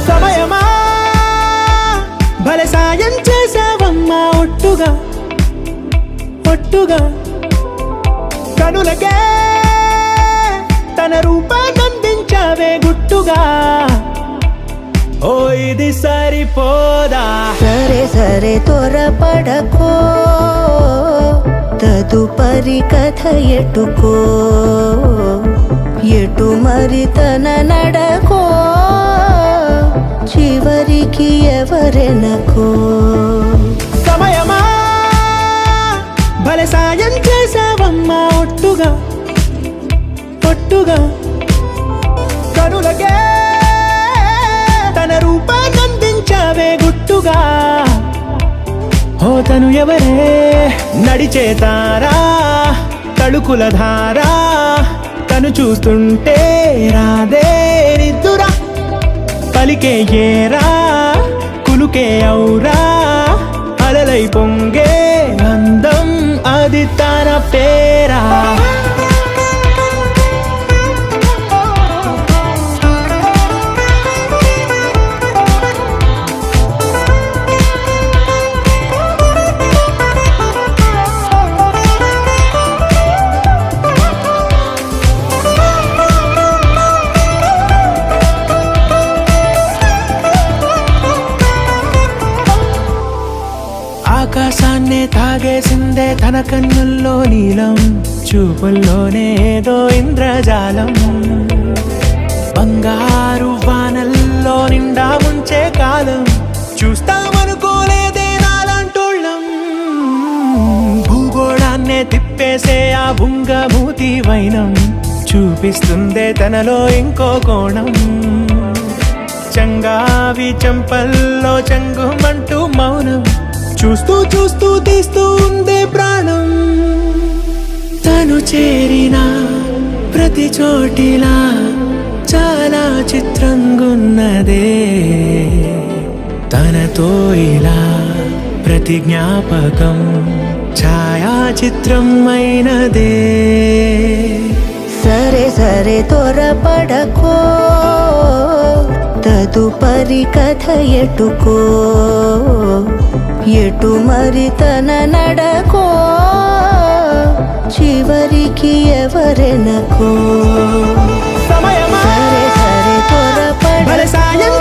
సమయమా భలే సాయం చేసావమ్మా ఒట్టుగా ఒట్టుగా కనులకే తన రూపాన్నందించావే గుట్టుగా ఓ ఇది సరిపోదా సరే సరే త్వరపడకో తదుపరి కథ ఎటుకో ఎటు మరి తన నడకో చివరికి ఎవరెనకో సమయమా భలే సాయం చేసావమ్మా ఒట్టుగా ఒట్టుగా కనులకే తన రూపాన్నందించావే గుట్టుగా ఓ తను ఎవరే నడిచే తారా తళుకుల ధారా తను చూస్తుంటే రాదే నిద్దురా పలికే ఏరా కులుకే ఔరా అలలై పొంగే అందం అది తన పేరా ఆకాశాన్నే తాగేసిందే తన కన్నుల్లో నీలం చూపుల్లోనే ఏదో ఇంద్రజాలం బంగారు వానల్లో నిండా ఉంచే కాలం చూస్తామనుకోలేదే నాలాంటోళ్ళం భూగోళాన్నే తిప్పేసే ఆ బుంగమూతి వైనం చూపిస్తుందే తనలో ఇంకో కోణం చంగావి చంపల్లో చంగుమంటూ మౌనం చూస్తూ చూస్తూ తీస్తూ ఉందే ప్రాణం తను చేరిన ప్రతి చోటిలా చాలా చిత్రంగున్నదే తనతో ఇలా ప్రతి జ్ఞాపకం ఛాయాచిత్రం అయినదే సరే సరే త్వరపడకో తదుపరి కథ ఎటుకో ఎటు మరి తన నడకో చివరికి ఎవరెనకో సమయమా సరే సరే త్వరపడకో సాయం